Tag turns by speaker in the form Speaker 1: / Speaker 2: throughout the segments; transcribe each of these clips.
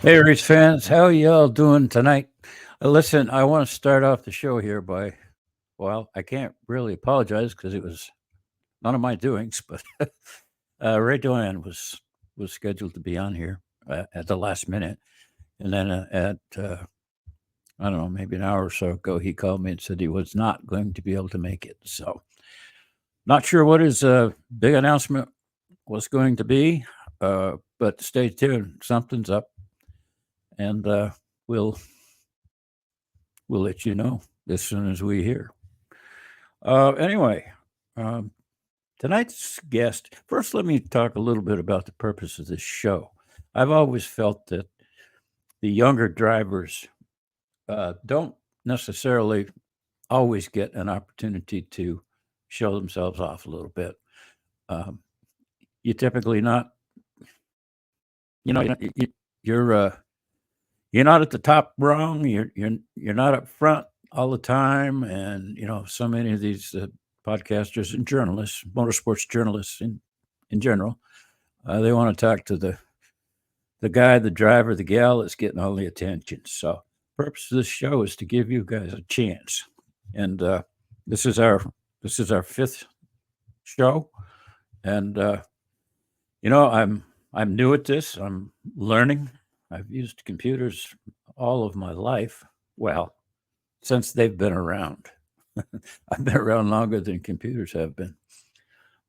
Speaker 1: Hey, race fans, how y'all doing tonight? Listen, I want to start off the show here by, well, I can't really apologize because it was none of my doings, but Ray Doan was scheduled to be on here at the last minute, and then I don't know, maybe an hour or so ago, he called me and said he was not going to be able to make it. So, not sure what his big announcement was going to be, but stay tuned. Something's up, and we'll we'll let you know as soon as we hear. Anyway, um, tonight's guest, first, let me talk a little bit about the purpose of this show. I've always felt that the younger drivers don't necessarily always get an opportunity to show themselves off a little bit. Um, you typically not, you're you're not at the top rung. You're not up front all the time, and so many of these podcasters and journalists, motorsports journalists in general, they want to talk to the guy, the driver, the gal that's getting all the attention. So, purpose of this show is to give you guys a chance, and this is our this is our fifth show, and I'm new at this. I'm learning. I've used computers all of my life. Well, since they've been around. I've been around longer than computers have been.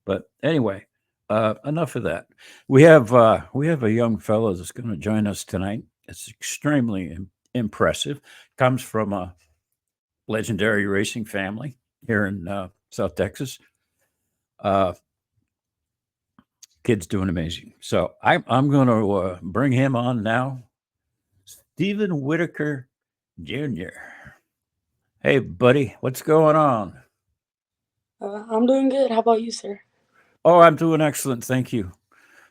Speaker 1: But anyway, enough of that. We have a young fellow that's going to join us tonight. It's extremely impressive. Comes from a legendary racing family here in South Texas. Uh, kid's doing amazing. So I'm going to bring him on now. Stephen Whitaker Jr. Hey, buddy, what's going on?
Speaker 2: I'm doing good. How about you, sir?
Speaker 1: Oh, I'm doing excellent. Thank you.
Speaker 2: Oh,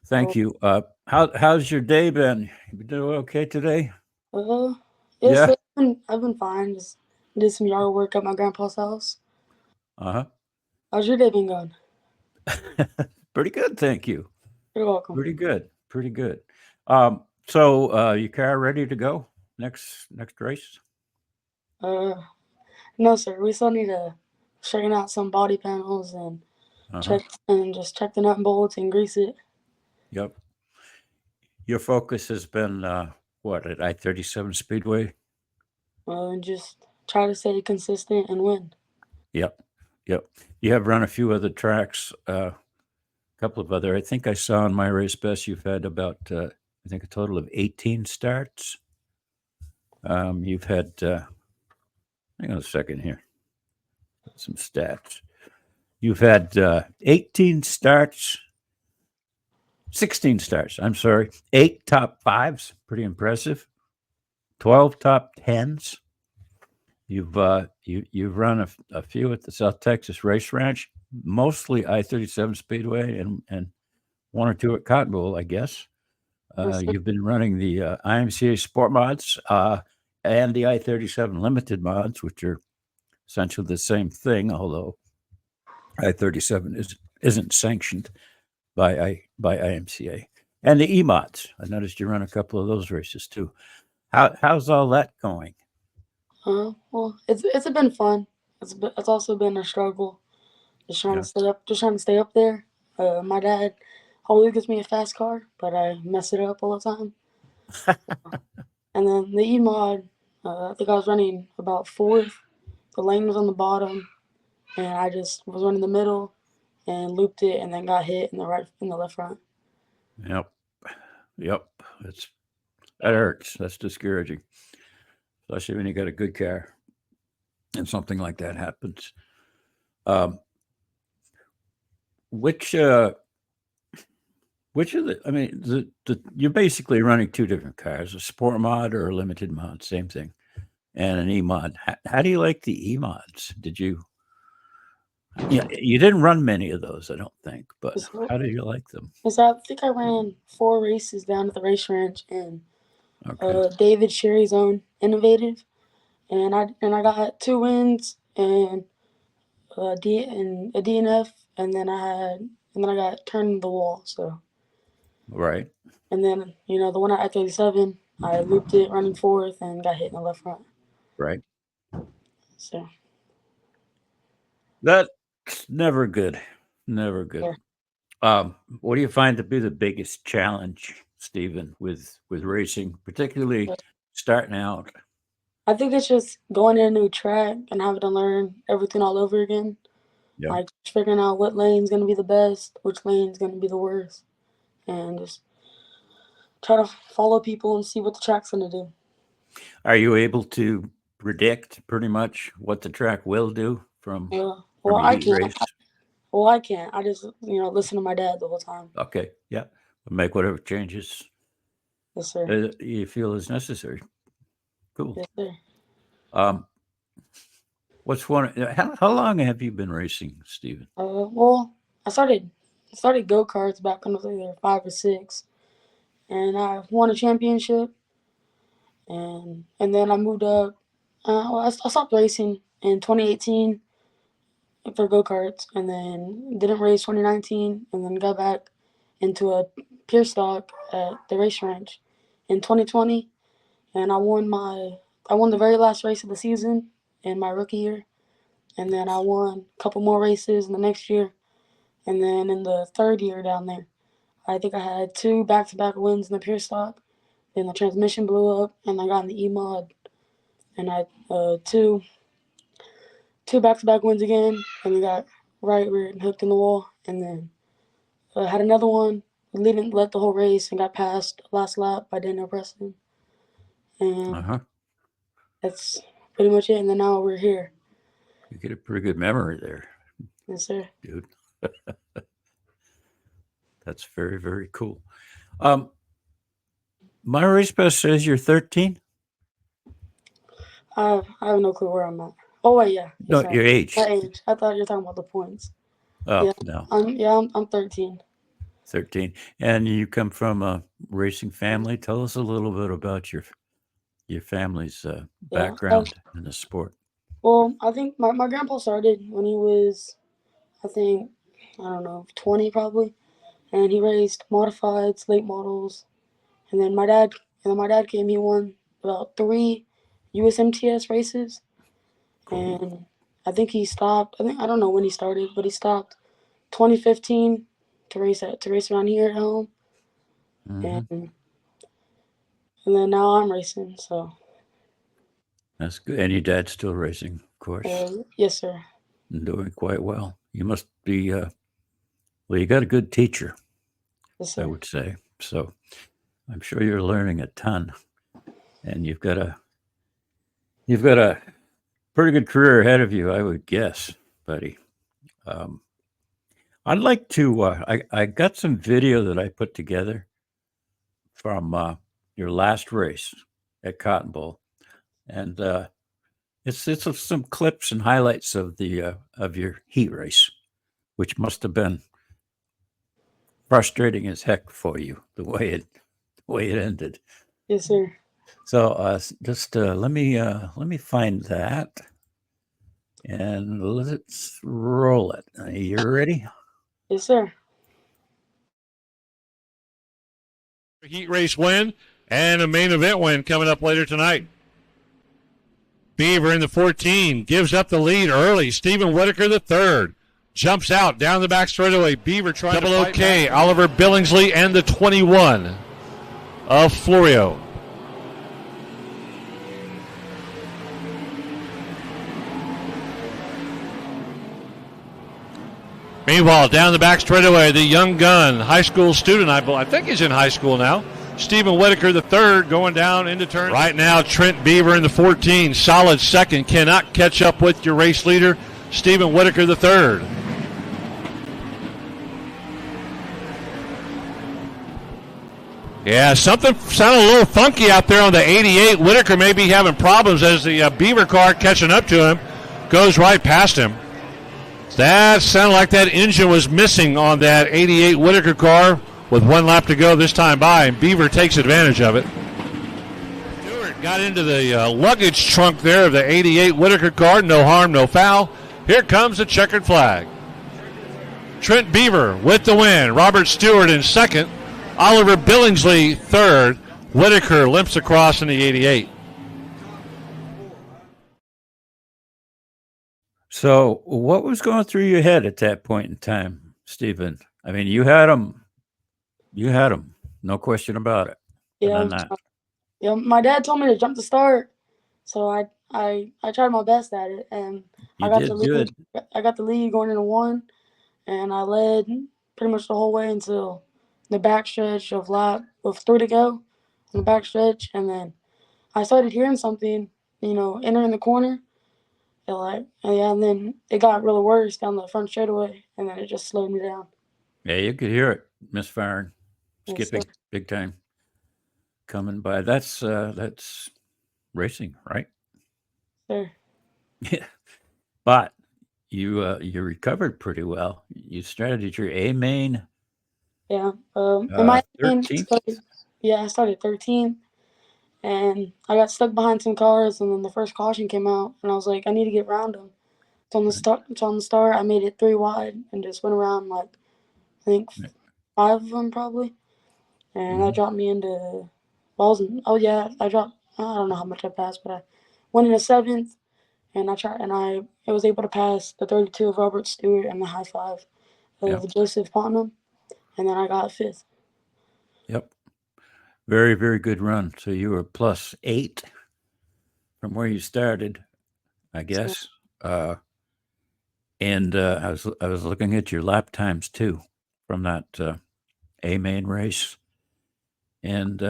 Speaker 1: Thank you. How's your day been? You doing okay today?
Speaker 2: uh, yes,
Speaker 1: Yeah.
Speaker 2: sir. I've been fine. Just did some yard work at my grandpa's house.
Speaker 1: Uh
Speaker 2: How's your day been going?
Speaker 1: huh. Pretty good. Thank you.
Speaker 2: You're welcome.
Speaker 1: Pretty good. Pretty good. So your car ready to go next race?
Speaker 2: Uh, no, sir. We still need to straighten out some body panels and
Speaker 1: Uh huh.
Speaker 2: check and just check the nut and bolts and grease it.
Speaker 1: Yep. Your focus has been what at I-37 Speedway?
Speaker 2: And just try to stay consistent and win.
Speaker 1: Yep. Yep. You have run a few other tracks. A couple of other. I think I saw in my race best you've had about I think a total of 18 starts. You've had hang on a second here. Some stats. You've had 18 starts, 16 starts. I'm sorry, 8 top 5s, pretty impressive. 12 top 10s. You've run a few at the South Texas Race Ranch, mostly I-37 Speedway, and one or two at Cotton Bowl, I guess.
Speaker 2: Yes, sir.
Speaker 1: You've been running the IMCA Sport mods and the I-37 Limited mods, which are essentially the same thing, although I-37 isn't sanctioned by IMCA. And the E-mods. I noticed you run a couple of those races too. How's all that going?
Speaker 2: Well, it's been fun. It's also been a struggle.
Speaker 1: Yeah.
Speaker 2: Just trying to stay up there. My dad always gives me a fast car, but I mess it up all the time. And then the E mod, I think I was running about fourth. The lane was on the bottom, and I just was running the middle and looped it, and then got hit in the left front.
Speaker 1: Yep. Yep. It's that hurts. That's discouraging, especially when you got a good car and something like that happens. Um, which which of the? I mean, the you're basically running two different cars: a sport mod or a limited mod, same thing, and an E mod. How do you like the E mods? Did you? Yeah, you didn't run many of those, I don't think. But
Speaker 2: So,
Speaker 1: how do you like them?
Speaker 2: so I think I ran 4 races down at the race ranch in
Speaker 1: Okay.
Speaker 2: David Sherry's own Innovative, and I got 2 wins and a DNF, and then I got turned to the wall. So
Speaker 1: Right.
Speaker 2: and then the one at I-37. I looped it running fourth and got hit in the left front.
Speaker 1: Right.
Speaker 2: So
Speaker 1: That's never good. Never good. What do you find to be the biggest challenge, Stephen, with racing, particularly starting out?
Speaker 2: I think it's just going to a new track and having to learn everything all over again.
Speaker 1: Yeah.
Speaker 2: Like figuring out what lane's gonna be the best, which lane's gonna be the worst, and just try to follow people and see what the track's gonna do.
Speaker 1: Are you able to predict pretty much what the track will do from
Speaker 2: Well,
Speaker 1: a
Speaker 2: I
Speaker 1: heat
Speaker 2: can't.
Speaker 1: race?
Speaker 2: Well, I can't. I just listen to my dad the whole time.
Speaker 1: Okay, yeah, make whatever changes
Speaker 2: Yes, sir.
Speaker 1: you feel is necessary. Cool.
Speaker 2: Yes, sir.
Speaker 1: What's one? How long have you been racing, Stephen?
Speaker 2: Well, I started go karts back when I was either 5 or 6, and I won a championship, and then I moved up. I stopped racing in 2018 for go karts, and then didn't race 2019, and then got back into a pure stock at the race ranch in 2020, and I won the very last race of the season in my rookie year, and then I won a couple more races in the next year, and then in the third year down there, I think I had 2 back-to-back wins in the pure stock. Then the transmission blew up, and I got in the E mod, and I two back-to-back wins again, and we got right rear and hooked in the wall, and then had another one, didn't let the whole race, and got passed last lap by Daniel Preston, and that's pretty much it. And then now we're here.
Speaker 1: You get a pretty good memory there.
Speaker 2: Yes, sir.
Speaker 1: Dude. That's very, very cool. My race pass says you're 13.
Speaker 2: I have no clue where I'm at. Oh wait, yeah.
Speaker 1: No, your age.
Speaker 2: My age. I thought you were talking about the points.
Speaker 1: Oh,
Speaker 2: yeah.
Speaker 1: No.
Speaker 2: I'm 13.
Speaker 1: 13. And you come from a racing family. Tell us a little bit about your family's background in the sport.
Speaker 2: Well, I think my grandpa started when he was, I don't know, 20 probably, and he raced modifieds, late models, and then my dad came. He won about 3 USMTS races, and I think he stopped. I don't know when he started, but he stopped 2015 to race around here at home, and then now I'm racing. So
Speaker 1: that's good. And your dad's still racing, of course.
Speaker 2: Yes, sir.
Speaker 1: And doing quite well. You must be. Well, you got a good teacher.
Speaker 2: Yes, sir.
Speaker 1: I would say so. I'm sure you're learning a ton, and you've got a pretty good career ahead of you, I would guess, buddy. I'd like to. I got some video that I put together from your last race at Cotton Bowl, and it's some clips and highlights of your heat race, which must have been frustrating as heck for you the way it ended.
Speaker 2: Yes, sir.
Speaker 1: So just let me find that, and let's roll it. Are you ready?
Speaker 2: Yes, sir.
Speaker 3: Heat race win and a main event win coming up later tonight. Beaver in the 14 gives up the lead early. Stephen Whiteaker the third jumps out down the back straightaway. Beaver trying to fight back. Oliver Billingsley and the 21 of Florio. Meanwhile, down the back straightaway, the young gun, high school student, I think he's in high school now. Stephen Whiteaker the third going down into turn. Right now, Trent Beaver in the 14, solid second, cannot catch up with your race leader, Stephen Whiteaker the third. Yeah, something sounded a little funky out there on the 88. Whitaker may be having problems as the Beaver car catching up to him goes right past him. That sounded like that engine was missing on that 88 Whitaker car with 1 lap to go this time by, and Beaver takes advantage of it. Stewart got into the luggage trunk there of the 88 Whitaker car. No harm, no foul. Here comes the checkered flag. Trent Beaver with the win. Robert Stewart in second. Oliver Billingsley third. Whiteaker limps across in the 88.
Speaker 1: So, what was going through your head at that point in time, Stephen? I mean, you had them. You had them. No question about it. And
Speaker 2: Yeah,
Speaker 1: then that.
Speaker 2: yeah. My dad told me to jump the start, so I tried my best at it, and I
Speaker 1: You
Speaker 2: got the
Speaker 1: did
Speaker 2: lead.
Speaker 1: good.
Speaker 2: I got the lead going into one, and I led pretty much the whole way until the back stretch of lap with 3 to go on the back stretch, and then I started hearing something, entering the corner. And then it got really worse down the front straightaway, and then it just slowed me down.
Speaker 1: Yeah, you could hear it misfiring,
Speaker 2: Yes, sir.
Speaker 1: skipping big time, coming by. That's racing, right?
Speaker 2: Sir.
Speaker 1: Yeah. But you recovered pretty well. You started at your A main
Speaker 2: Yeah. In my opinion,
Speaker 1: 13th.
Speaker 2: I started 13th, and I got stuck behind some cars, and then the first caution came out, and I was like, I need to get around them.
Speaker 1: Right.
Speaker 2: So on the start, I made it 3 wide and just went around like I think
Speaker 1: Right.
Speaker 2: 5 of them probably, and that
Speaker 1: Mhm.
Speaker 2: dropped me into. Well, I was in, oh yeah, I dropped. I don't know how much I passed, but I went into 7th, and I was able to pass the 32 of Robert Stewart and the high 5
Speaker 1: Yep.
Speaker 2: of Joseph Putnam, and then I got 5th.
Speaker 1: Yep. Very, very good run. So you were +8 from where you started, I
Speaker 2: So
Speaker 1: guess. And I was looking at your lap times too from that A main race, and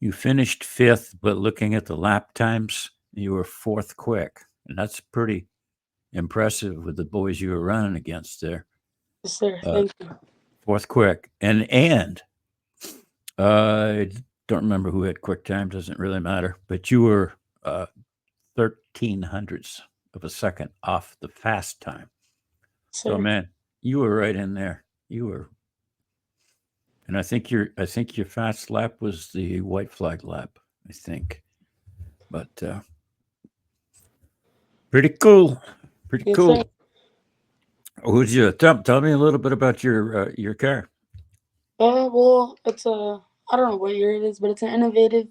Speaker 1: you finished 5th. But looking at the lap times, you were 4th quick, and that's pretty impressive with the boys you were running against there.
Speaker 2: yes, sir.
Speaker 1: Uh,
Speaker 2: Thank you.
Speaker 1: 4th quick, and I don't remember who had quick time. Doesn't really matter. But you were 13 hundredths of a second off the fast time. So
Speaker 2: Sir.
Speaker 1: man, you were right in there. You were, and I think your fast lap was the white flag lap. I think, but pretty cool. Pretty
Speaker 2: Yes, sir.
Speaker 1: cool. Who'd you tell me a little bit about your car?
Speaker 2: Well, it's a I don't know what year it is, but it's an innovative.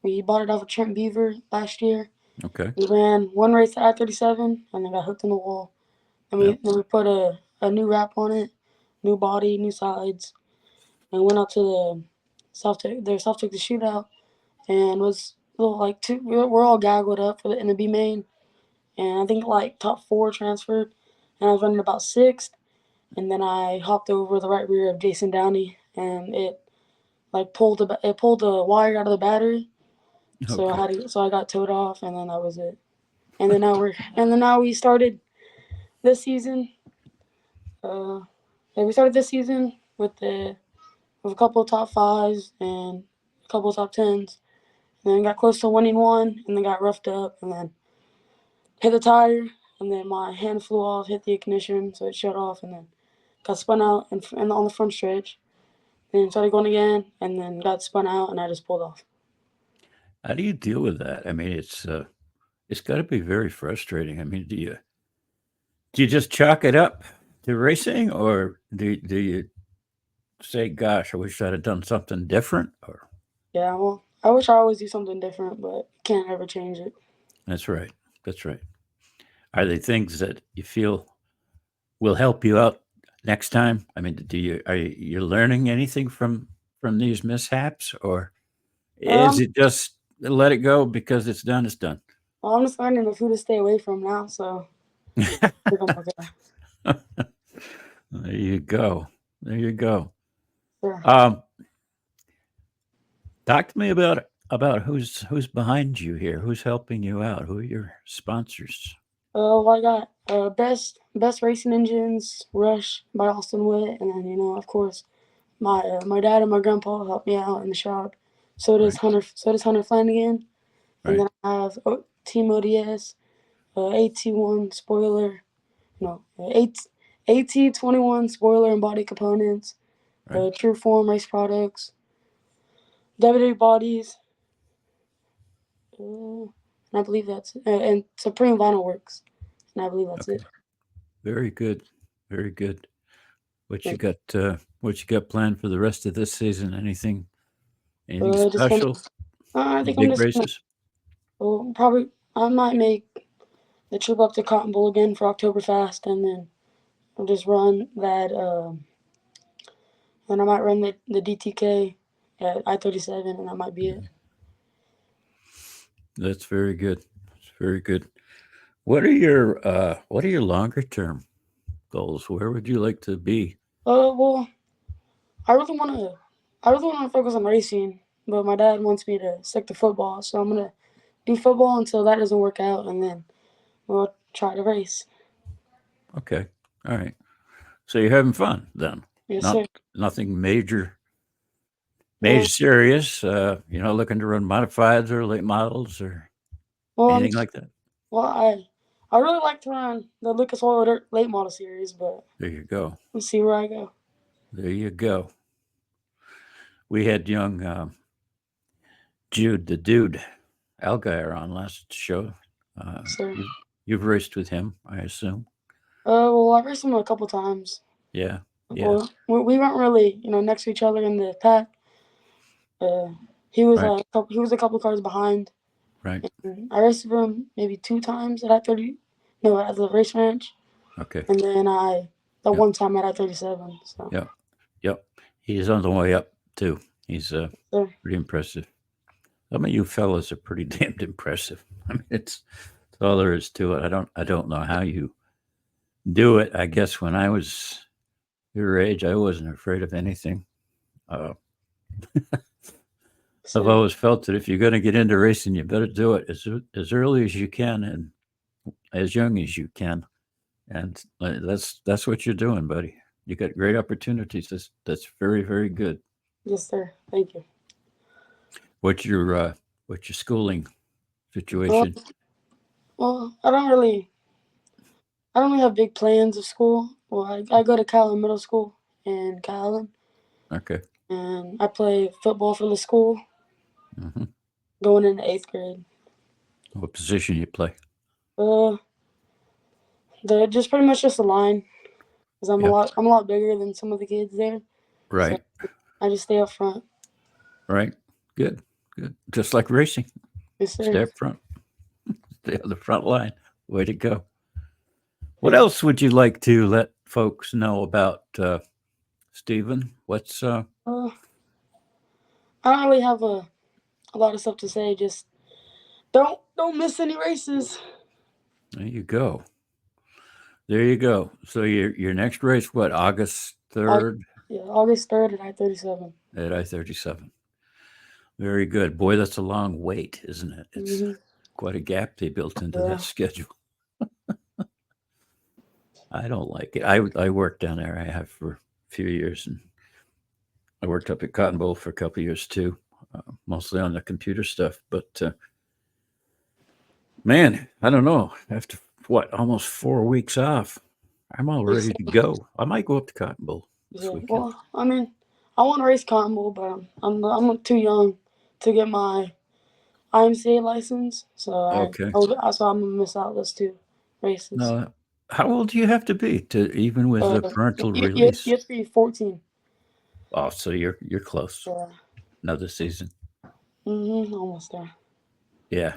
Speaker 2: We bought it off of Trent Beaver last year.
Speaker 1: Okay.
Speaker 2: We ran one race at I-37 and then got hooked in the wall. And
Speaker 1: Yep.
Speaker 2: we put a new wrap on it, new body, new sides, and went out to their South Texas shootout, and was a little like two. We're all gaggled up in the B main, and I think like top 4 transferred, and I was running about 6th, and then I hopped over the right rear of Jason Downey, and it like pulled the wire out of the battery, so
Speaker 1: Okay.
Speaker 2: I got towed off, and then that was it. And then now we started this season. Uh, yeah, we started this season with a couple of top 5s and a couple of top 10s, and then got close to winning one, and then got roughed up, and then hit the tire, and then my hand flew off, hit the ignition, so it shut off, and then got spun out and on the front stretch. Then started going again, and then got spun out, and I just pulled off.
Speaker 1: How do you deal with that? I mean, it's got to be very frustrating. I mean, do you just chalk it up to racing, or do you say, "Gosh, I wish I'd have done something different"? Or
Speaker 2: Yeah, well, I wish I always do something different, but can't ever change it.
Speaker 1: that's right. That's right. Are they things that you feel will help you out next time? I mean, are you learning anything from these mishaps, or is
Speaker 2: Um,
Speaker 1: it just let it go because it's done? It's done.
Speaker 2: well, I'm just learning who to stay away from now, so I think I'm okay.
Speaker 1: There you go. There you go.
Speaker 2: Sure.
Speaker 1: Um, Talk to me about who's behind you here. Who's helping you out? Who are your sponsors?
Speaker 2: Well, I got best racing engines, Rush by Austin Witt, and then of course, my dad and my grandpa helped me out in the shop.
Speaker 1: Right.
Speaker 2: So does Hunter Flanagan, and
Speaker 1: Right.
Speaker 2: then I have Team ODS, AT1 spoiler, no, AT21 spoiler and body components,
Speaker 1: Right.
Speaker 2: True Form race products, WWE bodies, and I believe that's and Supreme Vinyl Works, and I believe that's
Speaker 1: Okay.
Speaker 2: it.
Speaker 1: Very good. Very good. What you
Speaker 2: Like,
Speaker 1: got? What you got planned for the rest of this season? Anything Anything
Speaker 2: Just gonna,
Speaker 1: special?
Speaker 2: I think I'm
Speaker 1: Big
Speaker 2: just gonna,
Speaker 1: races?
Speaker 2: well, probably, I might make the trip up to Cotton Bowl again for Oktoberfest, and then I'll just run that, and I might run the DTK at I-37, and that might be it.
Speaker 1: That's very good. That's very good. What are your longer term goals? Where would you like to be?
Speaker 2: Well, I really want to, focus on racing, but my dad wants me to stick to football, so I'm gonna do football until that doesn't work out, and then we'll try to race.
Speaker 1: Okay. All right. So you're having fun then?
Speaker 2: Yes,
Speaker 1: Not
Speaker 2: sir.
Speaker 1: nothing major
Speaker 2: Well,
Speaker 1: serious. You're not looking to run modifieds or late models or
Speaker 2: well,
Speaker 1: anything like that.
Speaker 2: well, I really like to run the Lucas Oil Dirt late model series, but
Speaker 1: There you go.
Speaker 2: we'll see where I go.
Speaker 1: There you go. We had young Jude, the dude, Algier on last show.
Speaker 2: So,
Speaker 1: You've raced with him, I assume.
Speaker 2: well, I raced him a couple times.
Speaker 1: Yeah. Yeah.
Speaker 2: Well, we weren't really, next to each other in the pack. He was
Speaker 1: Right.
Speaker 2: a couple cars behind.
Speaker 1: Right.
Speaker 2: And I raced with him maybe 2 times at I-30, no, at the race ranch,
Speaker 1: Okay.
Speaker 2: and then
Speaker 1: Yep.
Speaker 2: one time at I-37. So,
Speaker 1: Yep. Yep. He's on the way up too. He's
Speaker 2: so
Speaker 1: pretty impressive. Some of you fellas are pretty damned impressive. I mean, it's all there is to it. I don't know how you do it. I guess when I was your age, I wasn't afraid of anything. I've
Speaker 2: so
Speaker 1: always felt that if you're going to get into racing, you better do it as early as you can and as young as you can. And that's what you're doing, buddy. You got great opportunities. That's very, very good.
Speaker 2: yes, sir. Thank you.
Speaker 1: What's your schooling situation?
Speaker 2: Well, I don't really have big plans of school. Well, I go to Callan Middle School in Callan,
Speaker 1: Okay.
Speaker 2: and I play football for the school,
Speaker 1: Hmm.
Speaker 2: going into 8th grade.
Speaker 1: What position you play?
Speaker 2: They're just pretty much just a line, because I'm
Speaker 1: Yeah.
Speaker 2: a lot bigger than some of the kids there.
Speaker 1: Right.
Speaker 2: So I just stay up front.
Speaker 1: Right. Good. Good. Just like racing.
Speaker 2: Yes, sir.
Speaker 1: Stay up front. Stay on the front line. Way to go. What else would you like to let folks know about Stephen? What's
Speaker 2: I don't really have a lot of stuff to say. Just don't miss any races.
Speaker 1: there you go. There you go. So your next race, what, August 3rd
Speaker 2: Yeah, August 3rd at I-37.
Speaker 1: at I-37. Very good. Boy, that's a long wait, isn't it? It's quite a gap they built into
Speaker 2: Yeah.
Speaker 1: that schedule. I don't like it. I worked down there. I have for a few years, and I worked up at Cotton Bowl for a couple of years too, mostly on the computer stuff. But man, I don't know. After almost 4 weeks off, I'm all ready to go. I might go up to Cotton Bowl this weekend.
Speaker 2: Well, I mean, I want to race Cotton Bowl, but I'm too young to get my IMCA license, so
Speaker 1: Okay.
Speaker 2: so I'm gonna miss out those 2 races.
Speaker 1: No, how old do you have to be to even with the parental
Speaker 2: you
Speaker 1: release?
Speaker 2: have to be 14.
Speaker 1: Oh, so you're close.
Speaker 2: Yeah.
Speaker 1: Another season.
Speaker 2: Almost there.
Speaker 1: Yeah.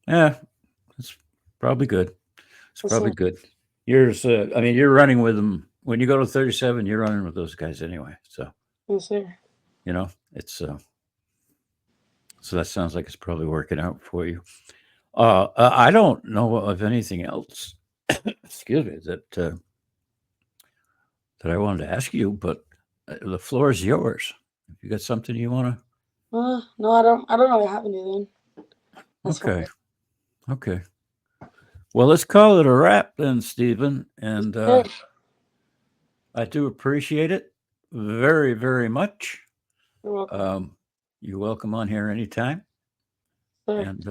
Speaker 1: Yeah. It's probably good. It's
Speaker 2: Yes,
Speaker 1: probably
Speaker 2: sir.
Speaker 1: good. Yours, I mean, you're running with them. When you go to 37, you're running with those guys anyway. So,
Speaker 2: Yes, sir.
Speaker 1: it's so that sounds like it's probably working out for you. I don't know of anything else, excuse me, that I wanted to ask you, but the floor is yours. If you got something you want to.
Speaker 2: No, I don't really have anything. That's
Speaker 1: Okay.
Speaker 2: fine.
Speaker 1: Okay. Well, let's call it a wrap then, Stephen. And
Speaker 2: Hey,
Speaker 1: I do appreciate it very, very much.
Speaker 2: you're welcome.
Speaker 1: You're welcome on here anytime.
Speaker 2: Sir.
Speaker 1: And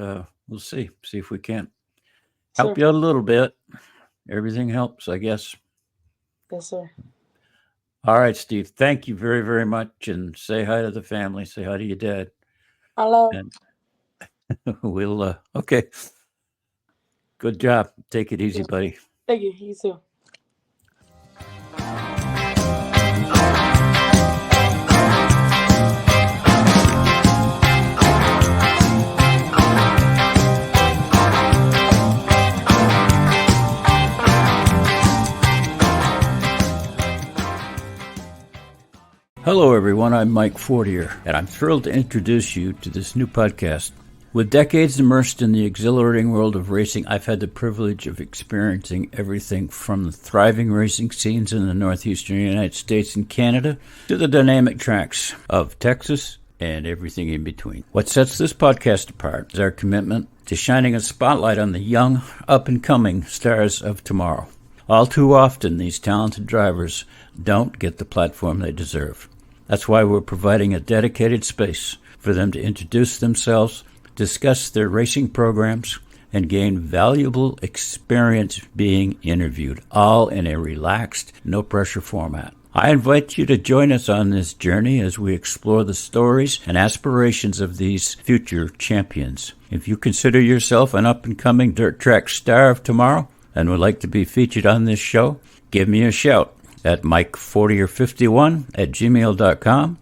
Speaker 1: we'll see if we can
Speaker 2: Sir.
Speaker 1: help you out a little bit. Everything helps, I guess.
Speaker 2: Yes, sir.
Speaker 1: All right, Steve. Thank you very, very much. And say hi to the family. Say hi to your dad.
Speaker 2: Hello.
Speaker 1: And we'll, okay. Good job. Take it easy, buddy.
Speaker 2: Thank you. You too.
Speaker 1: Hello, everyone. I'm Mike Fortier, and I'm thrilled to introduce you to this new podcast. With decades immersed in the exhilarating world of racing, I've had the privilege of experiencing everything from the thriving racing scenes in the northeastern United States and Canada to the dynamic tracks of Texas and everything in between. What sets this podcast apart is our commitment to shining a spotlight on the young, up-and-coming stars of tomorrow. All too often, these talented drivers don't get the platform they deserve. That's why we're providing a dedicated space for them to introduce themselves, discuss their racing programs, and gain valuable experience being interviewed, all in a relaxed, no-pressure format. I invite you to join us on this journey as we explore the stories and aspirations of these future champions. If you consider yourself an up-and-coming dirt track star of tomorrow and would like to be featured on this show, give me a shout at Mike4051@gmail.com.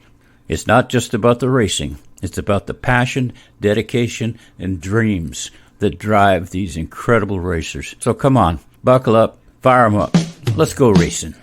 Speaker 1: It's not just about the racing. It's about the passion, dedication, and dreams that drive these incredible racers. So come on, buckle up, fire 'em up. Let's go racing.